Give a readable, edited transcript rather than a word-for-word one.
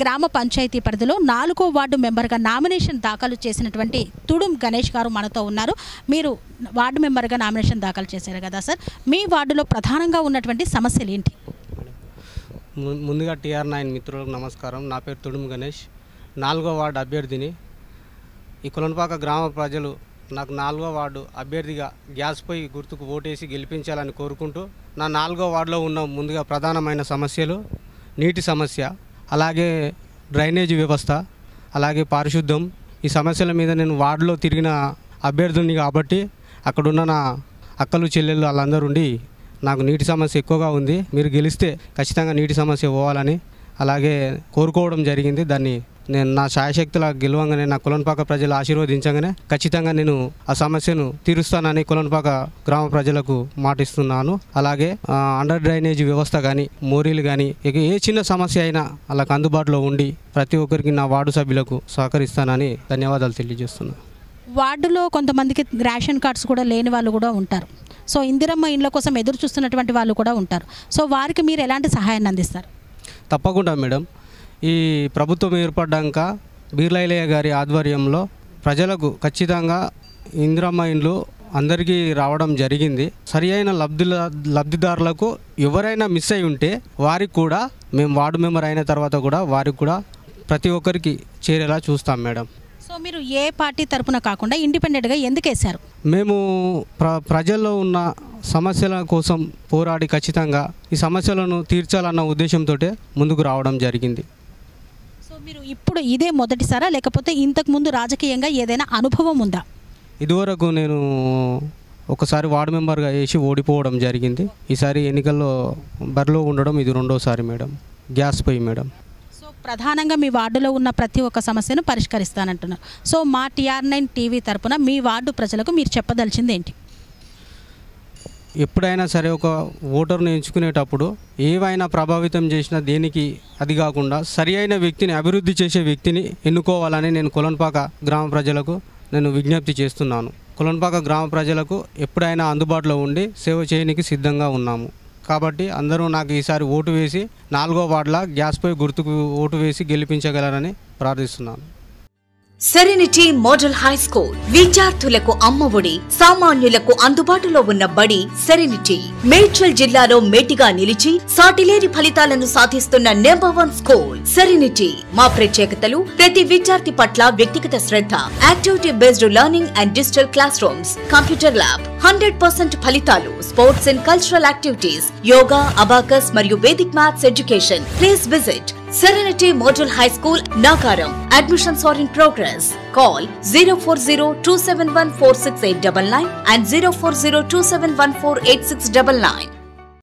గ్రామ పంచాయతీ పరిధిలో 4వ వార్డు మెంబర్గా నామినేషన్ దాఖలు చేసినటువంటి తుడుం గణేష్ గారు మనతో ఉన్నారు. మీరు వార్డు మెంబర్గా నామినేషన్ దాఖలు చేశారు కదా సార్, మీ వార్డులో ప్రధానంగా ఉన్నటువంటి సమస్యలు ఏంటి? ముందుగా TR9 మిత్రులకు నమస్కారం. నా పేరు తుడుం గణేష్, 4వ వార్డు అభ్యర్థిని. ఈ కొలనుపాక గ్రామ ప్రజలు నాకు 4వ వార్డు అభ్యర్థిగా గ్యాస్ పొయ్యి గుర్తుకు ఓటేసి గెలిపించాలని కోరుకుంటూ, నా 4వ వార్డులో ఉన్న ముందుగా ప్రధానమైన సమస్యలు నీటి సమస్య, అలాగే డ్రైనేజీ వ్యవస్థ, అలాగే పారిశుద్ధ్యం. ఈ సమస్యల మీద నేను వార్డులో తిరిగిన అభ్యర్థుని కాబట్టి అక్కడున్న నా అక్కలు చెల్లెళ్ళు వాళ్ళందరూ ఉండి నాకు నీటి సమస్య ఎక్కువగా ఉంది, మీరు గెలిస్తే ఖచ్చితంగా నీటి సమస్య పోవాలని అలాగే కోరుకోవడం జరిగింది. దాన్ని నేను నా శాయశక్తుల గెలవంగానే నా కొలనుపాక ప్రజలు ఆశీర్వదించగానే ఖచ్చితంగా నేను ఆ సమస్యను తీరుస్తానని కొలనుపాక గ్రామ ప్రజలకు మాటిస్తున్నాను. అలాగే అండర్ డ్రైనేజీ వ్యవస్థ కానీ, మోరీలు కానీ, ఏ చిన్న సమస్య అయినా వాళ్ళకి అందుబాటులో ఉండి ప్రతి ఒక్కరికి నా వార్డు సభ్యులకు సహకరిస్తానని ధన్యవాదాలు తెలియజేస్తున్నాను. వార్డులో కొంతమందికి రేషన్ కార్డ్స్ కూడా లేని వాళ్ళు కూడా ఉంటారు. సో ఇందిరమ్మ ఇండ్ల కోసం ఎదురు చూస్తున్నటువంటి వాళ్ళు కూడా ఉంటారు. సో వారికి మీరు ఎలాంటి సహాయాన్ని అందిస్తారు? తప్పకుండా మేడం. ఈ ప్రభుత్వం ఏర్పడ్డాక బీర్లైలయ్య గారి ఆధ్వర్యంలో ప్రజలకు ఖచ్చితంగా ఇందిరమ్మ ఇండ్లు అందరికీ రావడం జరిగింది. సరి అయిన లబ్ధిదారులకు ఎవరైనా మిస్ అయి ఉంటే వారికి కూడా మేము వార్డు మెంబర్ అయిన తర్వాత కూడా వారికి కూడా ప్రతి ఒక్కరికి చేరేలా చూస్తాం మేడం. సో మీరు ఏ పార్టీ తరపున కాకుండా ఇండిపెండెంట్గా ఎందుకు వేశారు? మేము ప్రజల్లో ఉన్న సమస్యల కోసం పోరాడి ఖచ్చితంగా ఈ సమస్యలను తీర్చాలన్న ఉద్దేశంతో ముందుకు రావడం జరిగింది. సో మీరు ఇప్పుడు ఇదే మొదటిసారా, లేకపోతే ఇంతకుముందు రాజకీయంగా ఏదైనా అనుభవం ఉందా? ఇదివరకు నేను ఒకసారి వార్డు మెంబర్గా వేసి ఓడిపోవడం జరిగింది. ఈసారి ఎన్నికల్లో బరిలో ఉండడం ఇది 2వసారి మేడం. గ్యాస్ పొయ్యి మేడం. ప్రధానంగా మీ వార్డులో ఉన్న ప్రతి ఒక్క సమస్యను పరిష్కరిస్తానంటున్నారు. సో మా TR9 టీవీ తరపున మీ వార్డు ప్రజలకు మీరు చెప్పదలిచింది ఏంటి? ఎప్పుడైనా సరే ఒక ఓటర్ను ఎంచుకునేటప్పుడు ఏవైనా ప్రభావితం చేసినా దేనికి అది కాకుండా సరి అయిన వ్యక్తిని, అభివృద్ధి చేసే వ్యక్తిని ఎన్నుకోవాలని నేను కొలనుపాక గ్రామ ప్రజలకు నేను విజ్ఞప్తి చేస్తున్నాను. కొలనుపాక గ్రామ ప్రజలకు ఎప్పుడైనా అందుబాటులో ఉండి సేవ చేయడానికి సిద్ధంగా ఉన్నాము. కాబట్టి అందరూ నాకు ఈసారి ఓటు వేసి 4వ వార్డులో గ్యాస్ పొయ్యి గుర్తుకు ఓటు వేసి గెలిపించగలరని ప్రార్థిస్తున్నాను. సెరెనిటీ మోడల్ హై స్కూల్ విద్యార్థులకు అమ్మఒడి, సామాన్యులకు అందుబాటులో ఉన్న బడి సెరెనిటీ. మేడ్చల్ జిల్లాలో మేటిగా నిలిచి సాటిలేని ఫలితాలను సాధిస్తున్న నంబర్ 1 స్కూల్ సెరెనిటీ. మా ప్రత్యేకతలు ప్రతి విద్యార్థి పట్ల వ్యక్తిగత శ్రద్ధ, activity based learning and digital class rooms, computer lab, 100% ఫలితాలు, sports and cultural activities, yoga, abacus మరియు Vedic maths education. Please visit Serenity Model High School, Nagaram. Admissions are in progress. Call 040-271-46899 and 040-271-48699.